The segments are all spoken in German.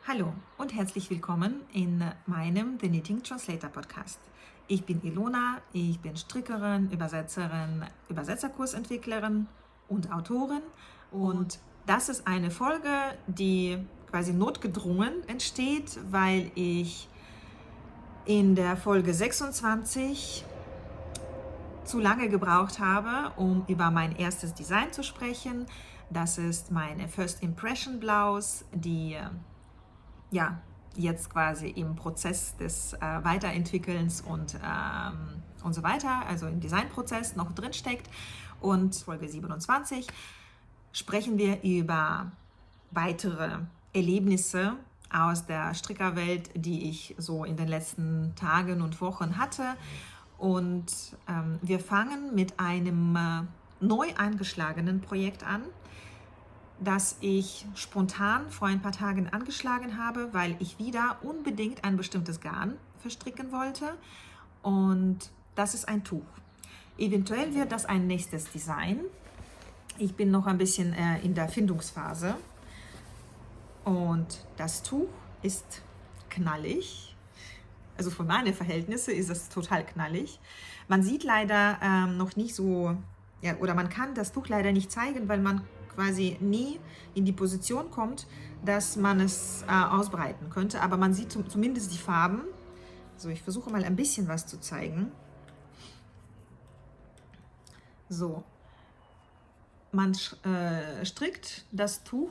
Hallo und herzlich willkommen in meinem The Knitting Translator Podcast. Ich bin Ilona, ich bin Strickerin, Übersetzerin, Übersetzerkursentwicklerin und Autorin. Und das ist eine Folge, die quasi notgedrungen entsteht, weil ich in der Folge 26 zu lange gebraucht habe, um über mein erstes Design zu sprechen. Das ist meine First Impression Blouse, die jetzt quasi im Prozess des Weiterentwickelns und so weiter, also im Designprozess noch drin steckt. Und Folge 27 sprechen wir über weitere Erlebnisse aus der Strickerwelt, die ich so in den letzten Tagen und Wochen hatte. Und wir fangen mit einem neu eingeschlagenen Projekt an, das ich spontan vor ein paar Tagen angeschlagen habe, weil ich wieder unbedingt ein bestimmtes Garn verstricken wollte. Und das ist ein Tuch. Eventuell wird das ein nächstes Design. Ich bin noch ein bisschen in der Findungsphase. Und das Tuch ist knallig. Also für meine Verhältnisse ist es total knallig. Man sieht leider noch nicht so, oder man kann das Tuch leider nicht zeigen, weil man quasi nie in die Position kommt, dass man es ausbreiten könnte. Aber man sieht zumindest die Farben. So, ich versuche mal ein bisschen was zu zeigen. So, man strickt das Tuch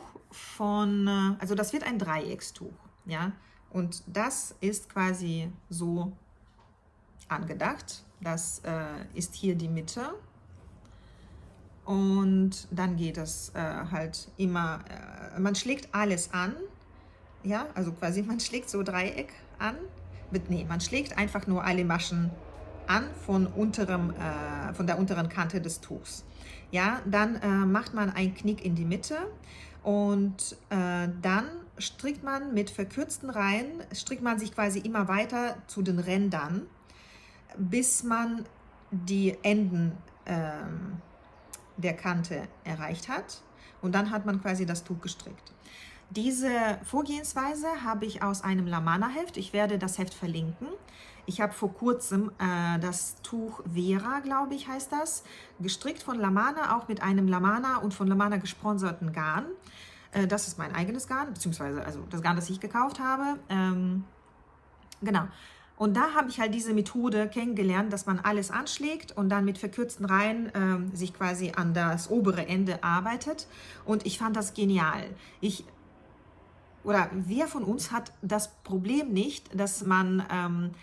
also das wird ein Dreieckstuch, ja. Und das ist quasi so angedacht. Das ist hier die Mitte. Und dann geht es halt immer, man schlägt alles an, ja, also quasi man schlägt so Dreieck an, man schlägt einfach nur alle Maschen an von der unteren Kante des Tuchs. Ja, dann macht man einen Knick in die Mitte und dann strickt man mit verkürzten Reihen, strickt man sich quasi immer weiter zu den Rändern, bis man die Enden der Kante erreicht hat, und dann hat man quasi das Tuch gestrickt. Diese Vorgehensweise habe ich aus einem Lamana-Heft. Ich werde das Heft verlinken. Ich habe vor kurzem das Tuch Vera, glaube ich, heißt das, gestrickt von Lamana, auch mit einem Lamana und von Lamana gesponserten Garn. Das ist mein eigenes Garn, beziehungsweise also das Garn, das ich gekauft habe. Genau. Und da habe ich halt diese Methode kennengelernt, dass man alles anschlägt und dann mit verkürzten Reihen sich quasi an das obere Ende arbeitet. Und ich fand das genial. Wer von uns hat das Problem nicht, dass man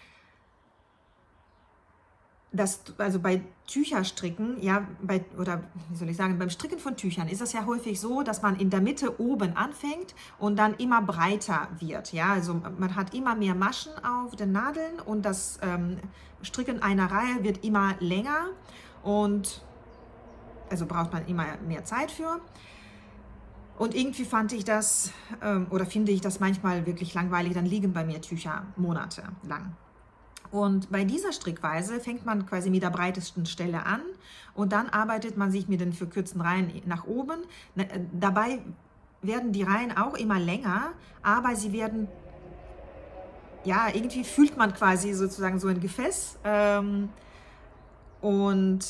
also bei Tücherstricken, ja, beim Stricken von Tüchern ist es ja häufig so, dass man in der Mitte oben anfängt und dann immer breiter wird, ja, also man hat immer mehr Maschen auf den Nadeln und das Stricken einer Reihe wird immer länger und also braucht man immer mehr Zeit für. Und irgendwie finde ich das manchmal wirklich langweilig, dann liegen bei mir Tücher monatelang. Und bei dieser Strickweise fängt man quasi mit der breitesten Stelle an und dann arbeitet man sich mit den verkürzten Reihen nach oben. Dabei werden die Reihen auch immer länger, aber sie werden, ja, irgendwie fühlt man quasi sozusagen so ein Gefäß. Und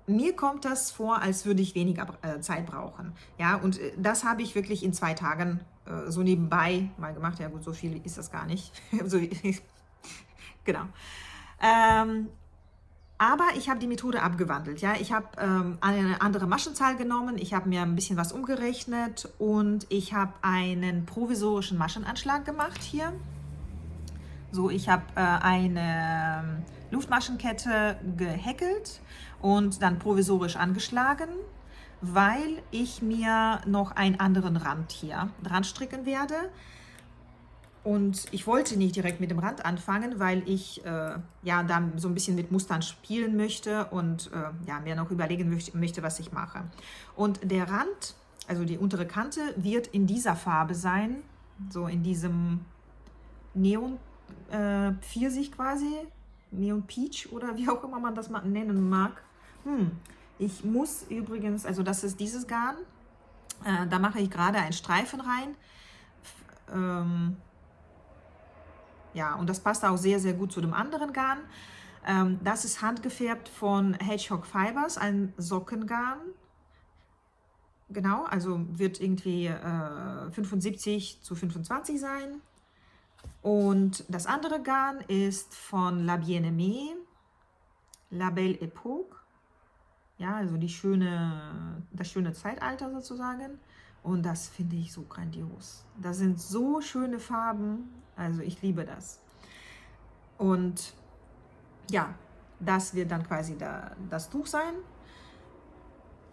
mir kommt das vor, als würde ich weniger Zeit brauchen. Ja, und das habe ich wirklich in 2 Tagen so nebenbei mal gemacht. Ja gut, so viel ist das gar nicht. Genau. Aber ich habe die Methode abgewandelt. Ja? Ich habe eine andere Maschenzahl genommen, ich habe mir ein bisschen was umgerechnet und ich habe einen provisorischen Maschenanschlag gemacht hier. So, ich habe eine Luftmaschenkette gehäkelt und dann provisorisch angeschlagen, weil ich mir noch einen anderen Rand hier dran stricken werde. Und ich wollte nicht direkt mit dem Rand anfangen, weil ich da so ein bisschen mit Mustern spielen möchte und mir noch überlegen möchte, was ich mache. Und der Rand, also die untere Kante, wird in dieser Farbe sein, so in diesem Neon Pfirsich quasi, Neon Peach oder wie auch immer man das nennen mag. Ich muss übrigens, also das ist dieses Garn, da mache ich gerade einen Streifen rein. Ja, und das passt auch sehr, sehr gut zu dem anderen Garn. Das ist handgefärbt von Hedgehog Fibers, ein Sockengarn. Genau, also wird irgendwie 75:25 sein. Und das andere Garn ist von La Bien-Aimée, La Belle Époque. Ja, also das schöne Zeitalter sozusagen. Und das finde ich so grandios. Das sind so schöne Farben. Also ich liebe das. Und ja, das wird dann quasi das Tuch sein.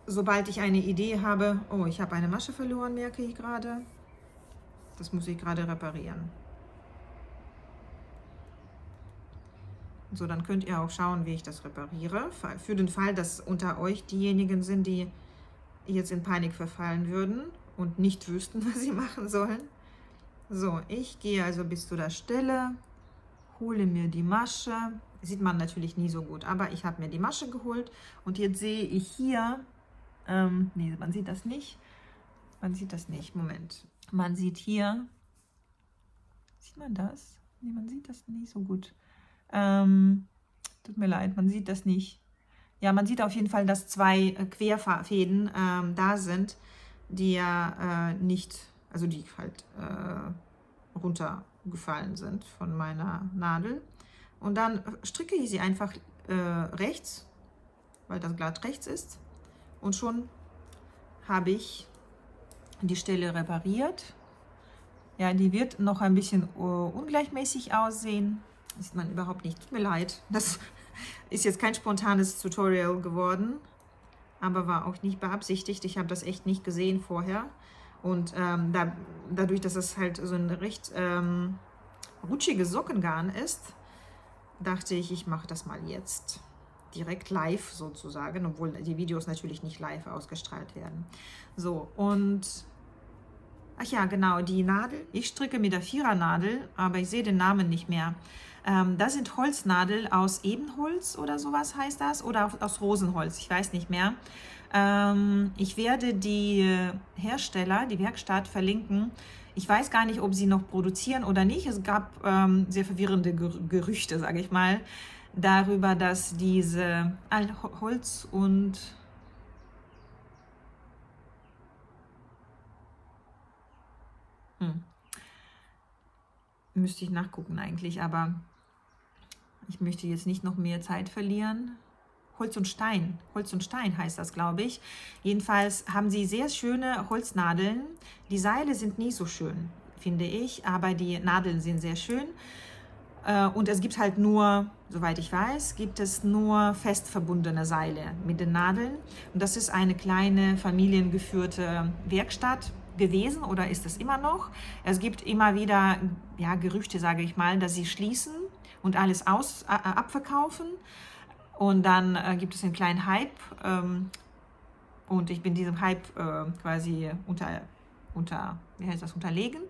Sobald ich eine Idee habe, oh, ich habe eine Masche verloren, merke ich gerade. Das muss ich gerade reparieren. So, dann könnt ihr auch schauen, wie ich das repariere. Für den Fall, dass unter euch diejenigen sind, die jetzt in Panik verfallen würden und nicht wüssten, was sie machen sollen. So, ich gehe also bis zu der Stelle, hole mir die Masche. Sieht man natürlich nie so gut, aber ich habe mir die Masche geholt und jetzt sehe ich hier, nee, man sieht das nicht. Man sieht das nicht, Moment. Man sieht hier, sieht man das? Nee, man sieht das nicht so gut. Tut mir leid, man sieht das nicht. Ja, man sieht auf jeden Fall, dass zwei Querfäden da sind, die ja nicht, also die halt runtergefallen sind von meiner Nadel. Und dann stricke ich sie einfach rechts, weil das glatt rechts ist. Und schon habe ich die Stelle repariert. Ja, die wird noch ein bisschen ungleichmäßig aussehen. Das sieht man überhaupt nicht. Tut mir leid. Das ist jetzt kein spontanes Tutorial geworden, aber war auch nicht beabsichtigt. Ich habe das echt nicht gesehen vorher. Und dadurch, dass es halt so ein recht rutschiges Sockengarn ist, dachte ich, ich mache das mal jetzt direkt live sozusagen, obwohl die Videos natürlich nicht live ausgestrahlt werden. So, und ach ja, genau, die Nadel. Ich stricke mit der Vierernadel, aber ich sehe den Namen nicht mehr. Das sind Holznadel aus Ebenholz oder sowas heißt das, oder aus Rosenholz, ich weiß nicht mehr. Ich werde die Hersteller, die Werkstatt verlinken. Ich weiß gar nicht, ob sie noch produzieren oder nicht. Es gab sehr verwirrende Gerüchte, sage ich mal, darüber, dass diese Holz und müsste ich nachgucken eigentlich, aber ich möchte jetzt nicht noch mehr Zeit verlieren. Holz und Stein heißt das, glaube ich. Jedenfalls haben sie sehr schöne Holznadeln. Die Seile sind nicht so schön, finde ich, aber die Nadeln sind sehr schön. Und es gibt halt nur, soweit ich weiß, gibt es nur fest verbundene Seile mit den Nadeln. Und das ist eine kleine familiengeführte Werkstatt gewesen oder ist es immer noch. Es gibt immer wieder Gerüchte, sage ich mal, dass sie schließen und alles abverkaufen. Und dann gibt es einen kleinen Hype und ich bin diesem Hype quasi unterlegen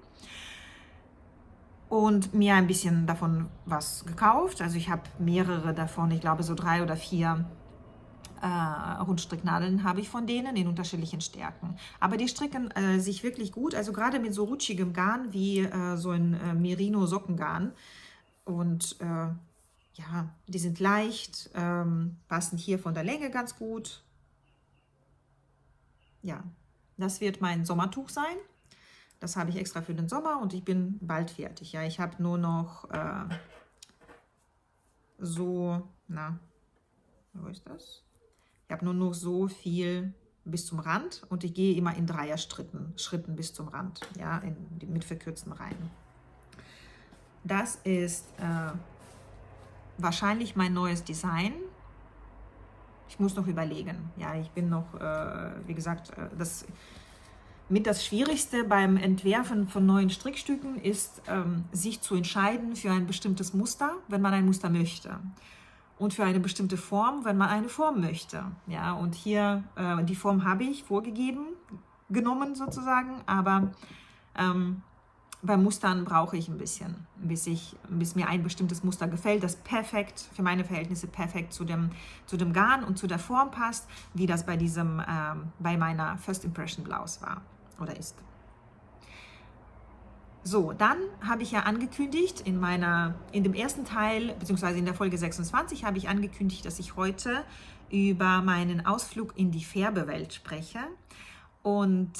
und mir ein bisschen davon was gekauft. Also ich habe mehrere davon, ich glaube so 3 oder 4 Rundstricknadeln habe ich von denen in unterschiedlichen Stärken. Aber die stricken sich wirklich gut, also gerade mit so rutschigem Garn wie so ein Merino-Sockengarn. Und ja, die sind leicht, passen hier von der Länge ganz gut. Ja, das wird mein Sommertuch sein. Das habe ich extra für den Sommer und ich bin bald fertig. Ja, ich habe nur noch wo ist das? Ich habe nur noch so viel bis zum Rand und ich gehe immer in Schritten bis zum Rand, ja, mit verkürzten Reihen. Das ist wahrscheinlich mein neues Design. Ich muss noch überlegen. Ja, ich bin noch, wie gesagt, das Schwierigste beim Entwerfen von neuen Strickstücken ist, sich zu entscheiden für ein bestimmtes Muster, wenn man ein Muster möchte. Und für eine bestimmte Form, wenn man eine Form möchte. Ja, und hier, die Form habe ich genommen sozusagen, aber bei Mustern brauche ich ein bisschen, bis mir ein bestimmtes Muster gefällt, das perfekt, für meine Verhältnisse perfekt zu dem Garn und zu der Form passt, wie das bei meiner First Impression Blouse war oder ist. So, dann habe ich ja angekündigt, in dem ersten Teil, beziehungsweise in der Folge 26, habe ich angekündigt, dass ich heute über meinen Ausflug in die Färbewelt spreche. Und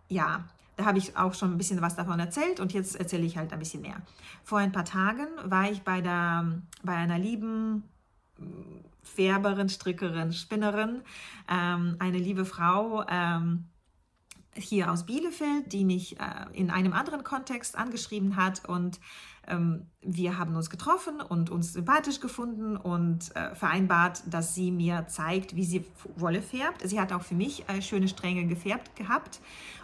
ja, da habe ich auch schon ein bisschen was davon erzählt und jetzt erzähle ich halt ein bisschen mehr. Vor ein paar Tagen war ich bei einer lieben Färberin, Strickerin, Spinnerin, eine liebe Frau, hier aus Bielefeld, die mich in einem anderen Kontext angeschrieben hat und wir haben uns getroffen und uns sympathisch gefunden und vereinbart, dass sie mir zeigt, wie sie Wolle färbt. Sie hat auch für mich schöne Stränge gefärbt gehabt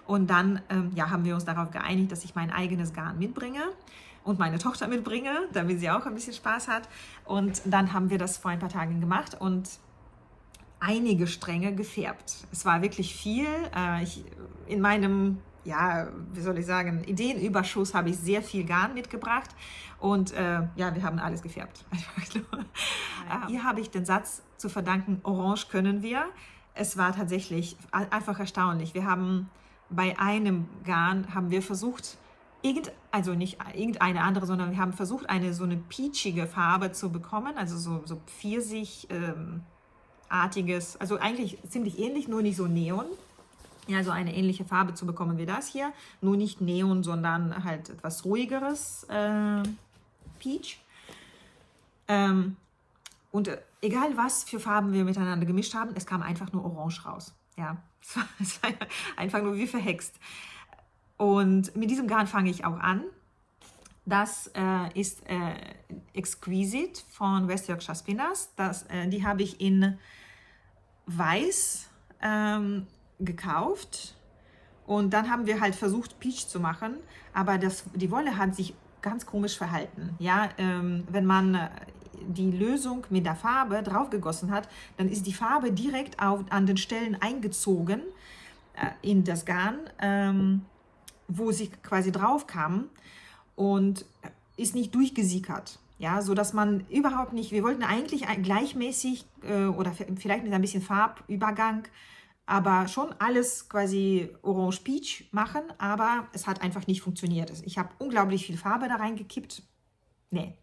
und dann haben wir uns darauf geeinigt, dass ich mein eigenes Garn mitbringe und meine Tochter mitbringe, damit sie auch ein bisschen Spaß hat. Und dann haben wir das vor ein paar Tagen gemacht und einige Stränge gefärbt. Es war wirklich viel. In meinem, wie soll ich sagen, Ideenüberschuss habe ich sehr viel Garn mitgebracht und wir haben alles gefärbt. Hier habe ich den Satz zu verdanken, Orange können wir. Es war tatsächlich einfach erstaunlich. Wir haben bei einem Garn versucht, also nicht irgendeine andere, sondern wir haben versucht, so eine peachige Farbe zu bekommen, also so Pfirsich, artiges, also eigentlich ziemlich ähnlich, nur nicht so Neon. Ja, so eine ähnliche Farbe zu bekommen wie das hier, nur nicht Neon, sondern halt etwas ruhigeres Peach. Und egal was für Farben wir miteinander gemischt haben, es kam einfach nur Orange raus. Ja, es war einfach nur wie verhext. Und mit diesem Garn fange ich auch an. Das ist Exquisite von West Yorkshire Spinners. Die habe ich in Weiß gekauft und dann haben wir halt versucht, Peach zu machen, aber die Wolle hat sich ganz komisch verhalten. Ja, wenn man die Lösung mit der Farbe draufgegossen hat, dann ist die Farbe direkt an den Stellen eingezogen in das Garn, wo sie quasi drauf kam und ist nicht durchgesickert. Ja, so dass man überhaupt nicht, wir wollten eigentlich gleichmäßig oder vielleicht mit ein bisschen Farbübergang, aber schon alles quasi Orange-Peach machen, aber es hat einfach nicht funktioniert. Ich habe unglaublich viel Farbe da reingekippt. Nee.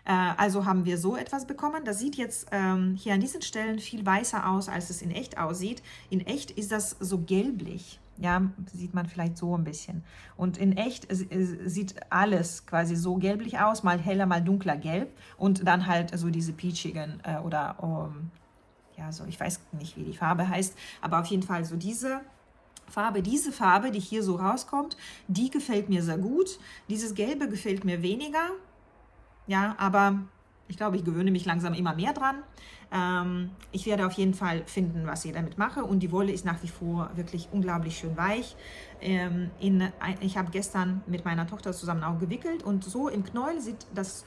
Also haben wir so etwas bekommen. Das sieht jetzt hier an diesen Stellen viel weißer aus, als es in echt aussieht. In echt ist das so gelblich. Ja, sieht man vielleicht so ein bisschen. Und in echt sieht alles quasi so gelblich aus, mal heller, mal dunkler gelb. Und dann halt so diese peachigen so, ich weiß nicht, wie die Farbe heißt, aber auf jeden Fall so diese Farbe, die hier so rauskommt, die gefällt mir sehr gut. Dieses Gelbe gefällt mir weniger. Ja, aber ich glaube, ich gewöhne mich langsam immer mehr dran. Ich werde auf jeden Fall finden, was ich damit mache. Und die Wolle ist nach wie vor wirklich unglaublich schön weich. Ich habe gestern mit meiner Tochter zusammen auch gewickelt und so im Knäuel sieht das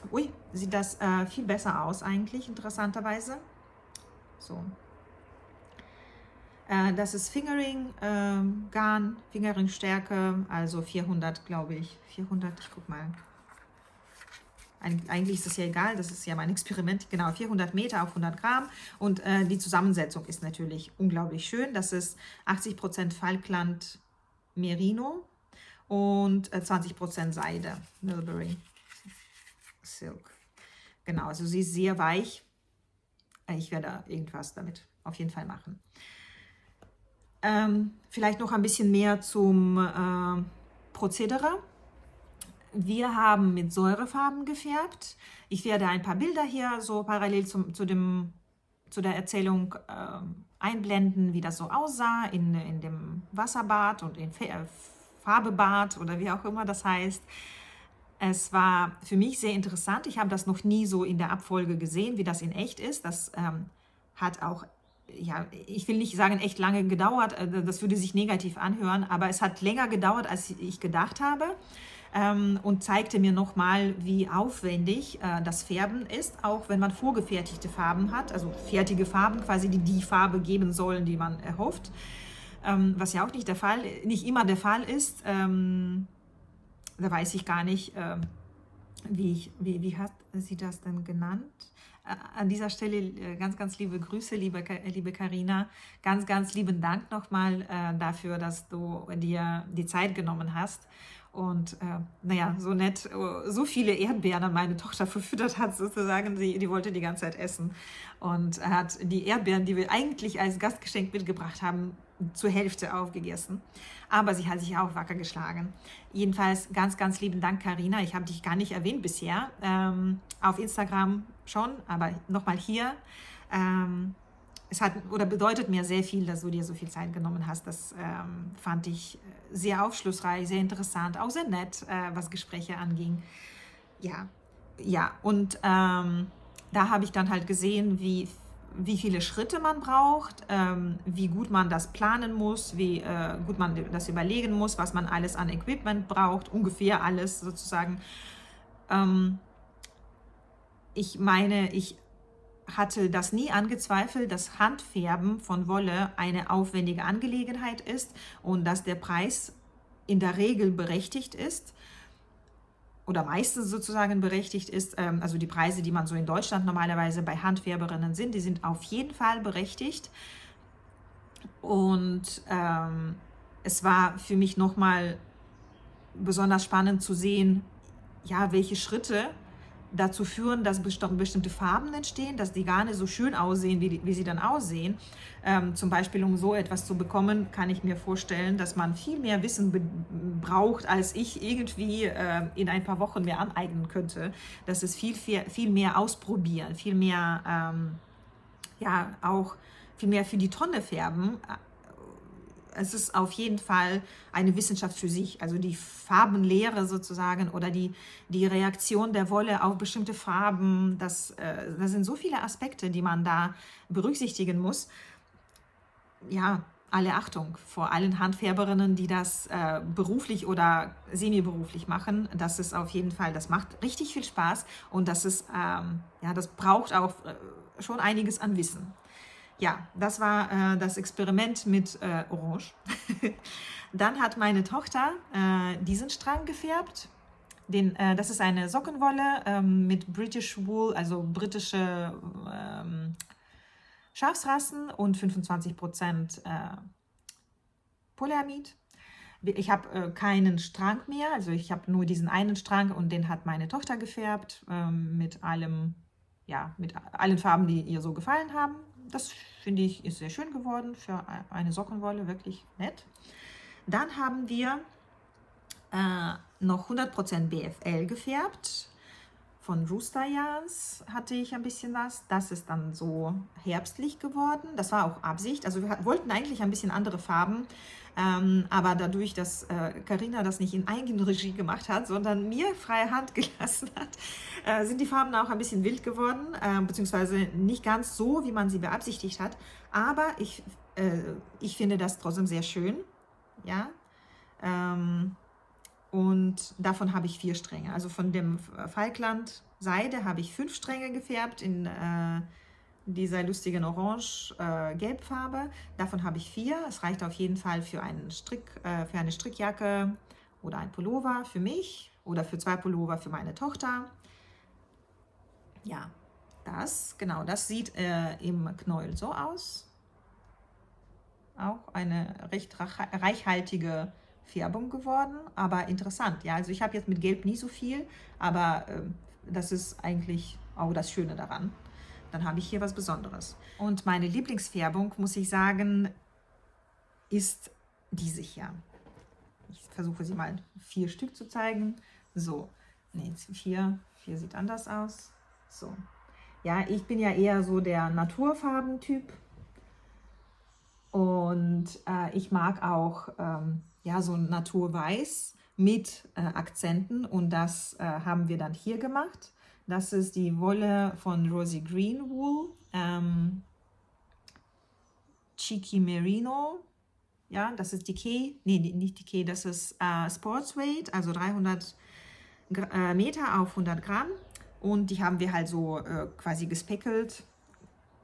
viel besser aus eigentlich, interessanterweise. So. Das ist Fingering Garn, Fingering Stärke, also 400, glaube ich. 400, ich guck mal. Eigentlich ist das ja egal, das ist ja mein Experiment. Genau, 400 Meter auf 100 Gramm. Und die Zusammensetzung ist natürlich unglaublich schön. Das ist 80% Falkland Merino und 20% Seide, Mulberry Silk. Genau, also sie ist sehr weich. Ich werde irgendwas damit auf jeden Fall machen. Vielleicht noch ein bisschen mehr zum Prozedere. Wir haben mit Säurefarben gefärbt. Ich werde ein paar Bilder hier so parallel zu der Erzählung einblenden, wie das so aussah in dem Wasserbad und im Farbebad oder wie auch immer das heißt. Es war für mich sehr interessant. Ich habe das noch nie so in der Abfolge gesehen, wie das in echt ist. Das hat auch, ich will nicht sagen, echt lange gedauert. Das würde sich negativ anhören, aber es hat länger gedauert, als ich gedacht habe. Und zeigte mir nochmal, wie aufwendig das Färben ist, auch wenn man vorgefertigte Farben hat, also fertige Farben quasi, die Farbe geben sollen, die man erhofft, was ja auch nicht immer der Fall ist. Da weiß ich gar nicht, wie hat sie das denn genannt? An dieser Stelle ganz, ganz liebe Grüße, liebe Carina. Ganz, ganz lieben Dank nochmal dafür, dass du dir die Zeit genommen hast und naja, so nett, so viele Erdbeeren an meine Tochter verfüttert hat, sozusagen. Die wollte die ganze Zeit essen und hat die Erdbeeren, die wir eigentlich als Gastgeschenk mitgebracht haben, zur Hälfte aufgegessen. Aber sie hat sich auch wacker geschlagen. Jedenfalls ganz, ganz lieben Dank, Carina. Ich habe dich gar nicht erwähnt bisher. Auf Instagram schon, aber nochmal hier. Es hat oder bedeutet mir sehr viel, dass du dir so viel Zeit genommen hast. Das fand ich sehr aufschlussreich, sehr interessant, auch sehr nett, was Gespräche anging. Ja, und da habe ich dann halt gesehen, wie viele Schritte man braucht, wie gut man das planen muss, wie gut man das überlegen muss, was man alles an Equipment braucht, ungefähr alles sozusagen. Ich meine, ich hatte das nie angezweifelt, dass Handfärben von Wolle eine aufwendige Angelegenheit ist und dass der Preis in der Regel berechtigt ist oder meistens sozusagen berechtigt ist. Also die Preise, die man so in Deutschland normalerweise bei Handfärberinnen sind, die sind auf jeden Fall berechtigt. Und es war für mich nochmal besonders spannend zu sehen, ja, welche Schritte dazu führen, dass bestimmte Farben entstehen, dass die Garne so schön aussehen, wie sie dann aussehen. Zum Beispiel, um so etwas zu bekommen, kann ich mir vorstellen, dass man viel mehr Wissen braucht, als ich irgendwie in ein paar Wochen mir aneignen könnte. Das ist viel mehr ausprobieren, viel mehr, ja, auch viel mehr für die Tonne färben. Es ist auf jeden Fall eine Wissenschaft für sich, also die Farbenlehre sozusagen oder die Reaktion der Wolle auf bestimmte Farben. Das sind so viele Aspekte, die man da berücksichtigen muss. Ja, alle Achtung vor allen Handfärberinnen, die das beruflich oder semi-beruflich machen. Das ist auf jeden Fall, das macht richtig viel Spaß und das ist, ja, das braucht auch schon einiges an Wissen. Ja, das war das Experiment mit Orange. Dann hat meine Tochter diesen Strang gefärbt. Das ist eine Sockenwolle mit British Wool, also britische Schafsrassen und 25% Polyamid. Ich habe keinen Strang mehr, also ich habe nur diesen einen Strang und den hat meine Tochter gefärbt mit allem, ja, mit allen Farben, die ihr so gefallen haben. Das finde ich ist sehr schön geworden für eine Sockenwolle, wirklich nett. Dann haben wir noch 100% BFL gefärbt. Von Rooster Yarns hatte ich ein bisschen was. Das ist dann so herbstlich geworden. Das war auch Absicht. Also wir wollten eigentlich ein bisschen andere Farben. Aber dadurch, dass Carina das nicht in Eigenregie gemacht hat, sondern mir freie Hand gelassen hat, sind die Farben auch ein bisschen wild geworden, beziehungsweise nicht ganz so, wie man sie beabsichtigt hat. Aber ich finde das trotzdem sehr schön. Ja. Und davon habe ich 4 Stränge. Also von dem Falkland Seide habe ich 5 Stränge gefärbt in dieser lustigen Orange-Gelbfarbe. Davon habe ich 4. Es reicht auf jeden Fall für eine Strickjacke oder ein Pullover für mich oder für 2 Pullover für meine Tochter. Ja, das sieht im Knäuel so aus. Auch eine recht reichhaltige Färbung geworden, aber interessant. Ja, also ich habe jetzt mit Gelb nie so viel, aber das ist eigentlich auch das Schöne daran. Dann habe ich hier was Besonderes. Und meine Lieblingsfärbung, muss ich sagen, ist diese hier. Ich versuche sie mal 4 Stück zu zeigen. So, ne, 4 sieht anders aus. So, ja, ich bin ja eher so der Naturfarbentyp. Und ich mag auch ja, so ein Naturweiß mit Akzenten. Und das haben wir dann hier gemacht. Das ist die Wolle von Rosy Green Wool, Cheeky Merino. Ja, das ist Decay, nee, nicht Decay, das ist Sportsweight, also 300 Meter auf 100 Gramm. Und die haben wir halt so quasi gespeckelt.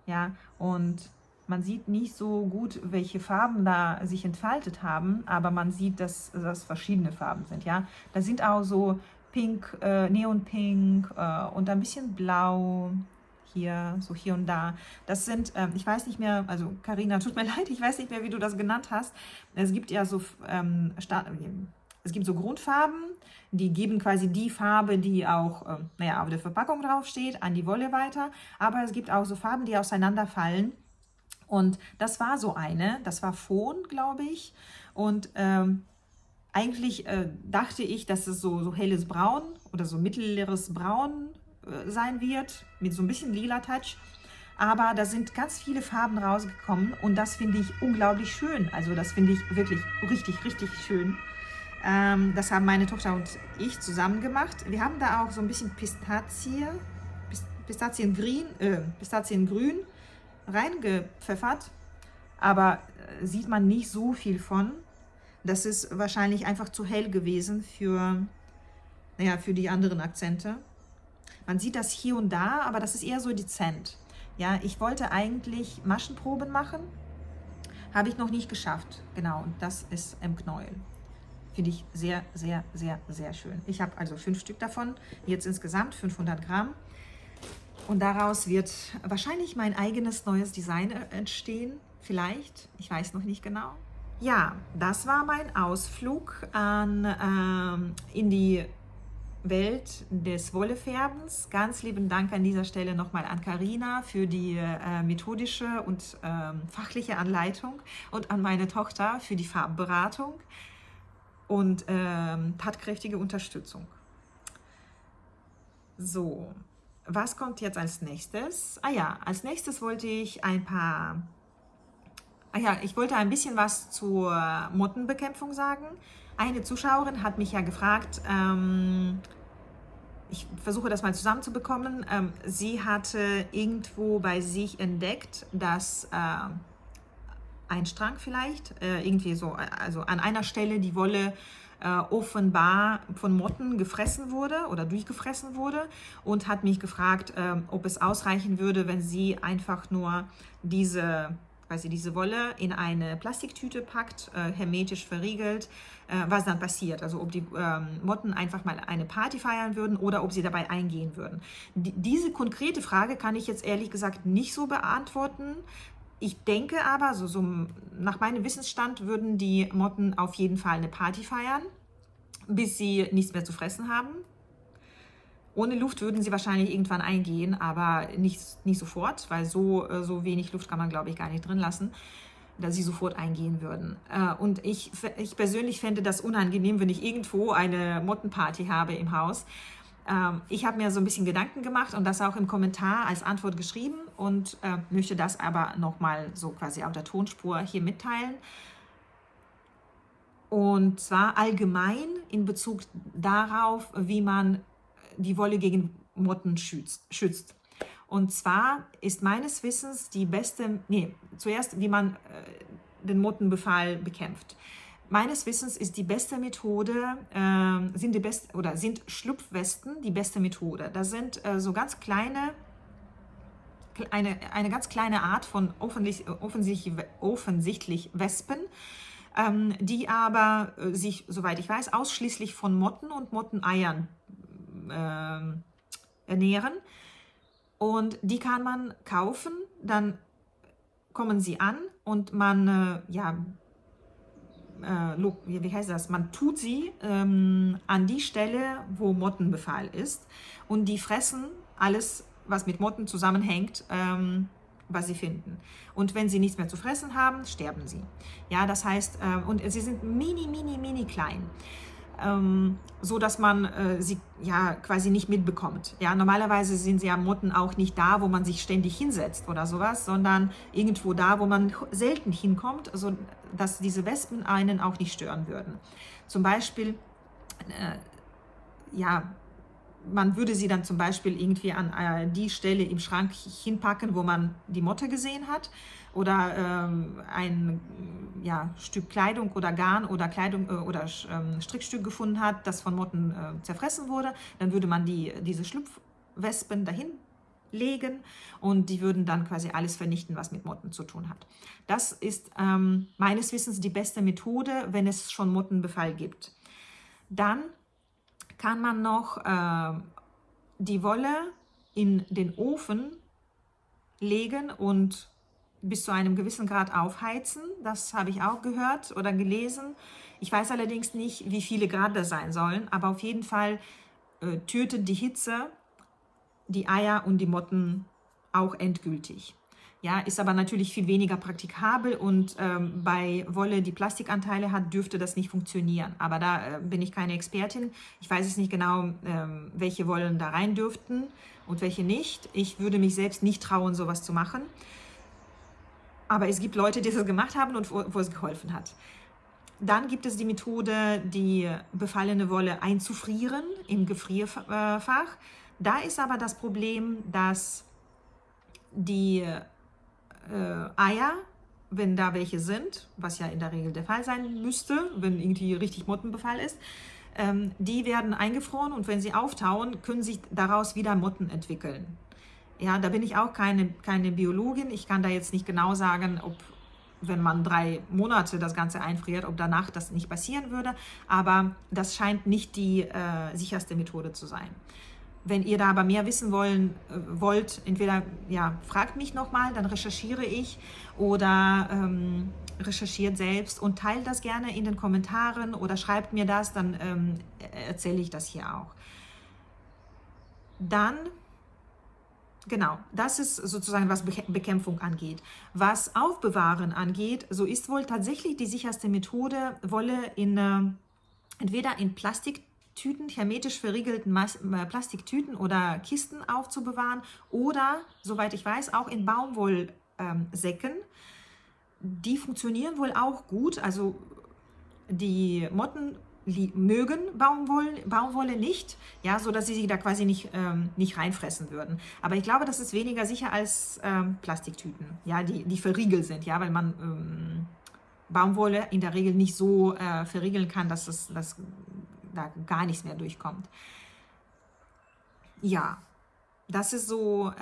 Ja, und man sieht nicht so gut, welche Farben da sich entfaltet haben, aber man sieht, dass das verschiedene Farben sind. Ja, da sind auch so Pink, Neonpink und ein bisschen Blau hier, so hier und da. Das sind, ich weiß nicht mehr, also Carina, tut mir leid, ich weiß nicht mehr, wie du das genannt hast. Es gibt ja so Es gibt so Grundfarben, die geben quasi die Farbe, die auch auf der Verpackung draufsteht, an die Wolle weiter. Aber es gibt auch so Farben, die auseinanderfallen. Und das war so eine, das war Fawn, glaube ich. Und eigentlich dachte ich, dass es so helles Braun oder so mittleres Braun sein wird, mit so ein bisschen lila Touch. Aber da sind ganz viele Farben rausgekommen und das finde ich unglaublich schön. Also das finde ich wirklich richtig, richtig schön. Das haben meine Tochter und ich zusammen gemacht. Wir haben da auch so ein bisschen Pistaziengrün reingepfeffert, aber sieht man nicht so viel von. Das ist wahrscheinlich einfach zu hell gewesen für die anderen Akzente. Man sieht das hier und da, aber das ist eher so dezent. Ja, ich wollte eigentlich Maschenproben machen, habe ich noch nicht geschafft. Genau, und das ist im Knäuel. Finde ich sehr, sehr, sehr, sehr schön. Ich habe also 5 Stück davon, jetzt insgesamt 500 Gramm. Und daraus wird wahrscheinlich mein eigenes neues Design entstehen. Vielleicht, ich weiß noch nicht genau. Ja, das war mein Ausflug in die Welt des Wollefärbens. Ganz lieben Dank an dieser Stelle nochmal an Carina für die methodische und fachliche Anleitung und an meine Tochter für die Farbberatung und tatkräftige Unterstützung. So, was kommt jetzt als nächstes? Als nächstes wollte ich ich wollte ein bisschen was zur Mottenbekämpfung sagen. Eine Zuschauerin hat mich ja gefragt, ich versuche das mal zusammenzubekommen, sie hatte irgendwo bei sich entdeckt, dass ein Strang vielleicht, irgendwie so, also an einer Stelle die Wolle offenbar von Motten gefressen wurde oder durchgefressen wurde und hat mich gefragt, ob es ausreichen würde, wenn sie einfach nur diese Wolle in eine Plastiktüte packt, hermetisch verriegelt, was dann passiert. Also ob die Motten einfach mal eine Party feiern würden oder ob sie dabei eingehen würden. Diese konkrete Frage kann ich jetzt ehrlich gesagt nicht so beantworten. Ich denke aber, so nach meinem Wissensstand würden die Motten auf jeden Fall eine Party feiern, bis sie nichts mehr zu fressen haben. Ohne Luft würden sie wahrscheinlich irgendwann eingehen, aber nicht sofort, weil so wenig Luft kann man, glaube ich, gar nicht drin lassen, dass sie sofort eingehen würden. Und ich persönlich fände das unangenehm, wenn ich irgendwo eine Mottenparty habe im Haus. Ich habe mir so ein bisschen Gedanken gemacht und das auch im Kommentar als Antwort geschrieben und möchte das aber nochmal so quasi auf der Tonspur hier mitteilen. Und zwar allgemein in Bezug darauf, wie man die Wolle gegen Motten schützt. Und zwar ist meines Wissens zuerst, wie man den Mottenbefall bekämpft. Meines Wissens ist die beste Methode, sind Schlupfwespen die beste Methode. Das sind so ganz kleine, eine ganz kleine Art von offensichtlich Wespen, die aber sich, soweit ich weiß, ausschließlich von Motten und Motteneiern ernähren. Und die kann man kaufen, dann kommen sie an und man, man tut sie an die Stelle, wo Mottenbefall ist. Und die fressen alles, was mit Motten zusammenhängt, was sie finden. Und wenn sie nichts mehr zu fressen haben, sterben sie. Ja, das heißt, und sie sind mini klein. So dass man sie quasi nicht mitbekommt. Ja, normalerweise sind sie ja Motten auch nicht da, wo man sich ständig hinsetzt oder sowas, sondern irgendwo da, wo man selten hinkommt, so dass diese Wespen einen auch nicht stören würden. Zum Beispiel, man würde sie dann zum Beispiel irgendwie an die Stelle im Schrank hinpacken, wo man die Motte gesehen hat, oder ein Stück Kleidung oder Garn oder Kleidung oder Strickstück gefunden hat, das von Motten zerfressen wurde, dann würde man diese Schlupfwespen dahin legen und die würden dann quasi alles vernichten, was mit Motten zu tun hat. Das ist meines Wissens die beste Methode, wenn es schon Mottenbefall gibt. Dann kann man noch die Wolle in den Ofen legen und bis zu einem gewissen Grad aufheizen. Das habe ich auch gehört oder gelesen. Ich weiß allerdings nicht, wie viele Grad das sein sollen, aber auf jeden Fall tötet die Hitze die Eier und die Motten auch endgültig. Ja, ist aber natürlich viel weniger praktikabel und bei Wolle, die Plastikanteile hat, dürfte das nicht funktionieren. Aber da bin ich keine Expertin. Ich weiß es nicht genau, welche Wollen da rein dürften und welche nicht. Ich würde mich selbst nicht trauen, sowas zu machen. Aber es gibt Leute, die das gemacht haben und wo es geholfen hat. Dann gibt es die Methode, die befallene Wolle einzufrieren im Gefrierfach. Da ist aber das Problem, dass die Eier, wenn da welche sind, was ja in der Regel der Fall sein müsste, wenn irgendwie richtig Mottenbefall ist, die werden eingefroren und wenn sie auftauen, können sich daraus wieder Motten entwickeln. Ja, da bin ich auch keine Biologin. Ich kann da jetzt nicht genau sagen, ob, wenn man 3 Monate das Ganze einfriert, ob danach das nicht passieren würde. Aber das scheint nicht die sicherste Methode zu sein. Wenn ihr da aber mehr wissen wollt, entweder fragt mich nochmal, dann recherchiere ich oder recherchiert selbst und teilt das gerne in den Kommentaren oder schreibt mir das, dann erzähle ich das hier auch. Dann, genau, das ist sozusagen, was Bekämpfung angeht. Was Aufbewahren angeht, so ist wohl tatsächlich die sicherste Methode, Wolle entweder in Plastiktüten, hermetisch verriegelten Plastiktüten oder Kisten aufzubewahren oder, soweit ich weiß, auch in Baumwollsäcken. Die funktionieren wohl auch gut. Also die Motten mögen Baumwolle nicht, ja, sodass sie sich da quasi nicht reinfressen würden. Aber ich glaube, das ist weniger sicher als Plastiktüten, ja, die verriegelt sind, ja, weil man Baumwolle in der Regel nicht so verriegeln kann, dass da gar nichts mehr durchkommt. Ja, das ist so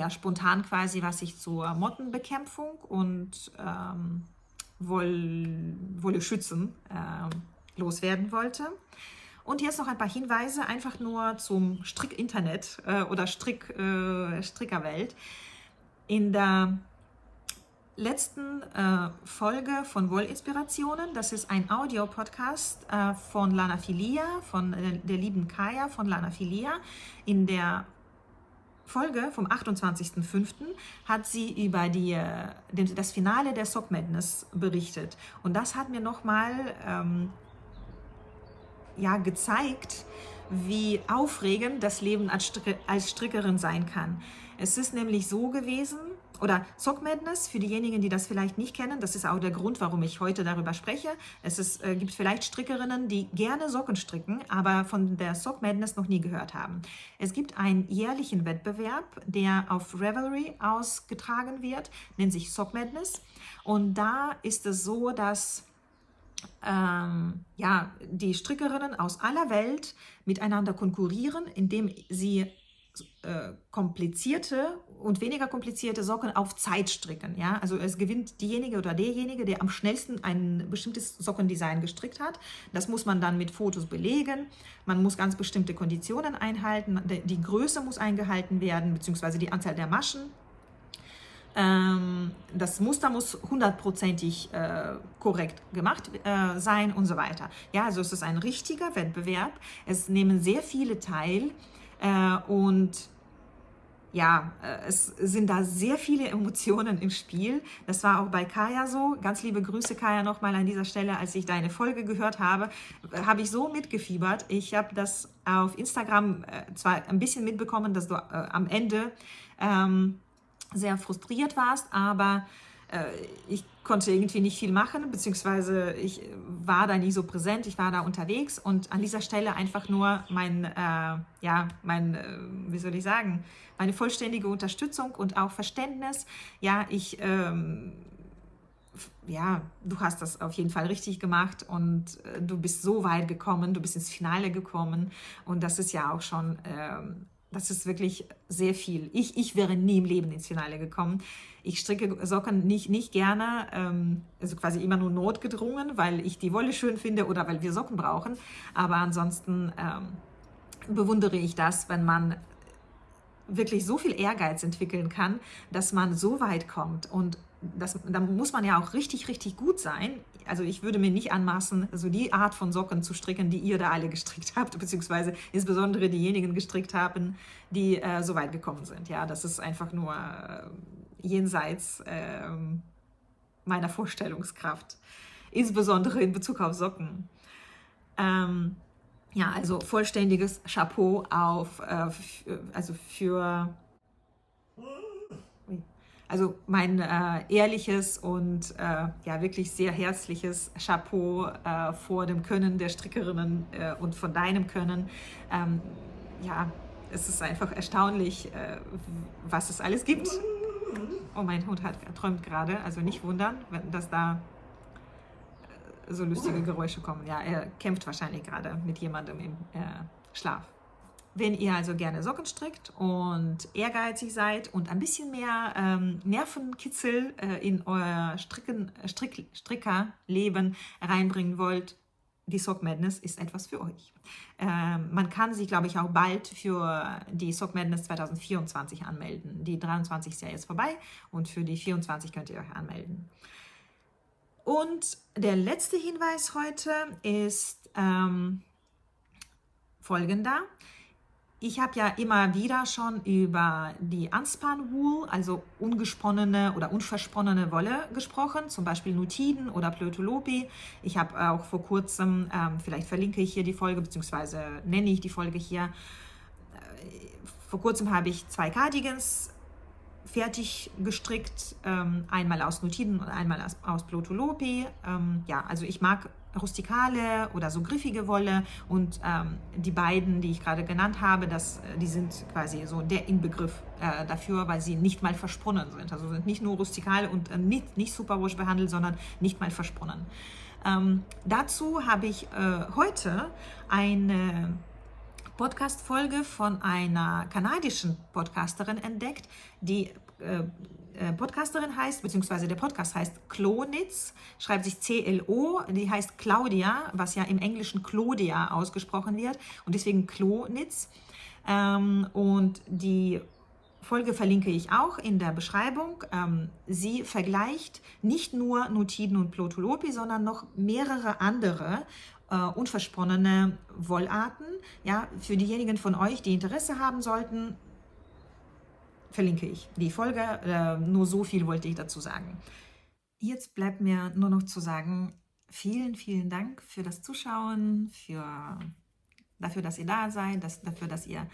spontan quasi, was ich zur Mottenbekämpfung und Wolle schützen loswerden wollte. Und jetzt noch ein paar Hinweise, einfach nur zum Strick-Internet oder Strickerwelt. In der letzten Folge von Wollinspirationen, das ist ein Audio-Podcast von Lana Filia, von der lieben Kaya von Lana Filia. In der Folge vom 28.05. hat sie über das Finale der Sock Madness berichtet. Und das hat mir nochmal gezeigt, wie aufregend das Leben als Strickerin sein kann. Es ist nämlich so gewesen, oder Sock Madness, für diejenigen, die das vielleicht nicht kennen, das ist auch der Grund, warum ich heute darüber spreche. Es gibt vielleicht Strickerinnen, die gerne Socken stricken, aber von der Sock Madness noch nie gehört haben. Es gibt einen jährlichen Wettbewerb, der auf Ravelry ausgetragen wird, nennt sich Sock Madness. Und da ist es so, dass die Strickerinnen aus aller Welt miteinander konkurrieren, indem sie komplizierte und weniger komplizierte Socken auf Zeit stricken. Ja? Also es gewinnt diejenige oder derjenige, der am schnellsten ein bestimmtes Sockendesign gestrickt hat. Das muss man dann mit Fotos belegen. Man muss ganz bestimmte Konditionen einhalten. Die Größe muss eingehalten werden, beziehungsweise die Anzahl der Maschen. Das Muster muss 100%ig korrekt gemacht sein und so weiter. Ja, also es ist ein richtiger Wettbewerb. Es nehmen sehr viele teil. Und ja, es sind da sehr viele Emotionen im Spiel. Das war auch bei Kaya so. Ganz liebe Grüße, Kaya, nochmal an dieser Stelle. Als ich deine Folge gehört habe, habe ich so mitgefiebert. Ich habe das auf Instagram zwar ein bisschen mitbekommen, dass du am Ende sehr frustriert warst, aber ich konnte irgendwie nicht viel machen, beziehungsweise ich war da nie so präsent, ich war da unterwegs und an dieser Stelle einfach nur meine vollständige Unterstützung und auch Verständnis. Ja, du hast das auf jeden Fall richtig gemacht und du bist so weit gekommen, du bist ins Finale gekommen und das ist ja auch schon... das ist wirklich sehr viel. Ich wäre nie im Leben ins Finale gekommen. Ich stricke Socken nicht gerne, also quasi immer nur notgedrungen, weil ich die Wolle schön finde oder weil wir Socken brauchen. Aber ansonsten bewundere ich das, wenn man wirklich so viel Ehrgeiz entwickeln kann, dass man so weit kommt und da muss man ja auch richtig, richtig gut sein. Also ich würde mir nicht anmaßen, so die Art von Socken zu stricken, die ihr da alle gestrickt habt, beziehungsweise insbesondere diejenigen gestrickt haben, die so weit gekommen sind. Ja, das ist einfach nur jenseits meiner Vorstellungskraft, insbesondere in Bezug auf Socken. Ja, also vollständiges Chapeau also mein ehrliches und ja wirklich sehr herzliches Chapeau vor dem Können der Strickerinnen und von deinem Können. Ja, es ist einfach erstaunlich, was es alles gibt. Oh, mein Hund träumt gerade, also nicht wundern, dass da so lustige Geräusche kommen. Ja, er kämpft wahrscheinlich gerade mit jemandem im Schlaf. Wenn ihr also gerne Socken strickt und ehrgeizig seid und ein bisschen mehr Nervenkitzel in euer Strickerleben reinbringen wollt, die Sock Madness ist etwas für euch. Man kann sich, glaube ich, auch bald für die Sock Madness 2024 anmelden. Die 23 ist ja jetzt vorbei und für die 24 könnt ihr euch anmelden. Und der letzte Hinweis heute ist folgender. Ich habe ja immer wieder schon über die Unspun Wool, also ungesponnene oder unversponnene Wolle gesprochen, zum Beispiel Nutiden oder Plötulopi. Ich habe auch vor kurzem, vielleicht verlinke ich hier die Folge, beziehungsweise nenne ich die Folge hier, vor kurzem habe ich 2 Cardigans fertig gestrickt, einmal aus Nutiden und einmal aus Plötulopi. Ja, also ich mag rustikale oder so griffige Wolle und die beiden, die ich gerade genannt habe, die sind quasi so der Inbegriff dafür, weil sie nicht mal versponnen sind. Also sind nicht nur rustikal und nicht Superwash behandelt, sondern nicht mal versponnen. Dazu habe ich heute eine Podcast-Folge von einer kanadischen Podcasterin entdeckt, die Podcasterin heißt, beziehungsweise der Podcast heißt Clo-Knits, schreibt sich C-L-O, die heißt Claudia, was ja im Englischen Claudia ausgesprochen wird und deswegen Clo-Knits. Und die Folge verlinke ich auch in der Beschreibung. Sie vergleicht nicht nur Nutiden und Plötulopi, sondern noch mehrere andere unversponnene Wollarten. Ja, für diejenigen von euch, die Interesse haben sollten, verlinke ich die Folge. Nur so viel wollte ich dazu sagen. Jetzt bleibt mir nur noch zu sagen, vielen, vielen Dank für das Zuschauen, dafür, dass ihr da seid, dafür, dass ihr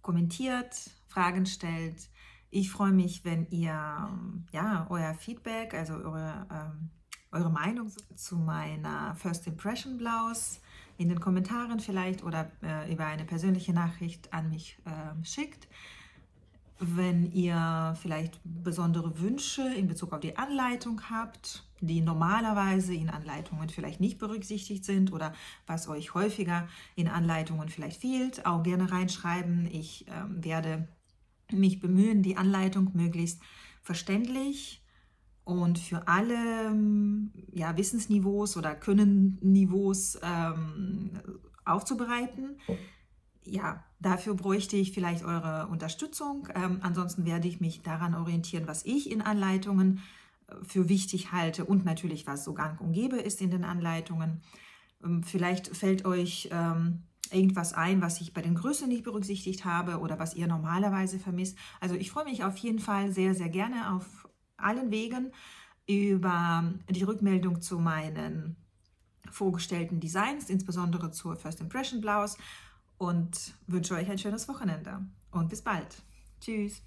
kommentiert, Fragen stellt. Ich freue mich, wenn ihr ja, euer Feedback, also eure Meinung zu meiner First Impression Blouse in den Kommentaren vielleicht oder über eine persönliche Nachricht an mich schickt. Wenn ihr vielleicht besondere Wünsche in Bezug auf die Anleitung habt, die normalerweise in Anleitungen vielleicht nicht berücksichtigt sind oder was euch häufiger in Anleitungen vielleicht fehlt, auch gerne reinschreiben. Ich werde mich bemühen, die Anleitung möglichst verständlich und für alle ja, Wissensniveaus oder Könnenniveaus aufzubereiten. Ja, dafür bräuchte ich vielleicht eure Unterstützung. Ansonsten werde ich mich daran orientieren, was ich in Anleitungen für wichtig halte und natürlich, was so gang und gäbe ist in den Anleitungen. Vielleicht fällt euch irgendwas ein, was ich bei den Größen nicht berücksichtigt habe oder was ihr normalerweise vermisst. Also ich freue mich auf jeden Fall sehr, sehr gerne auf allen Wegen über die Rückmeldung zu meinen vorgestellten Designs, insbesondere zur First Impression Blouse. Und wünsche euch ein schönes Wochenende und bis bald. Tschüss.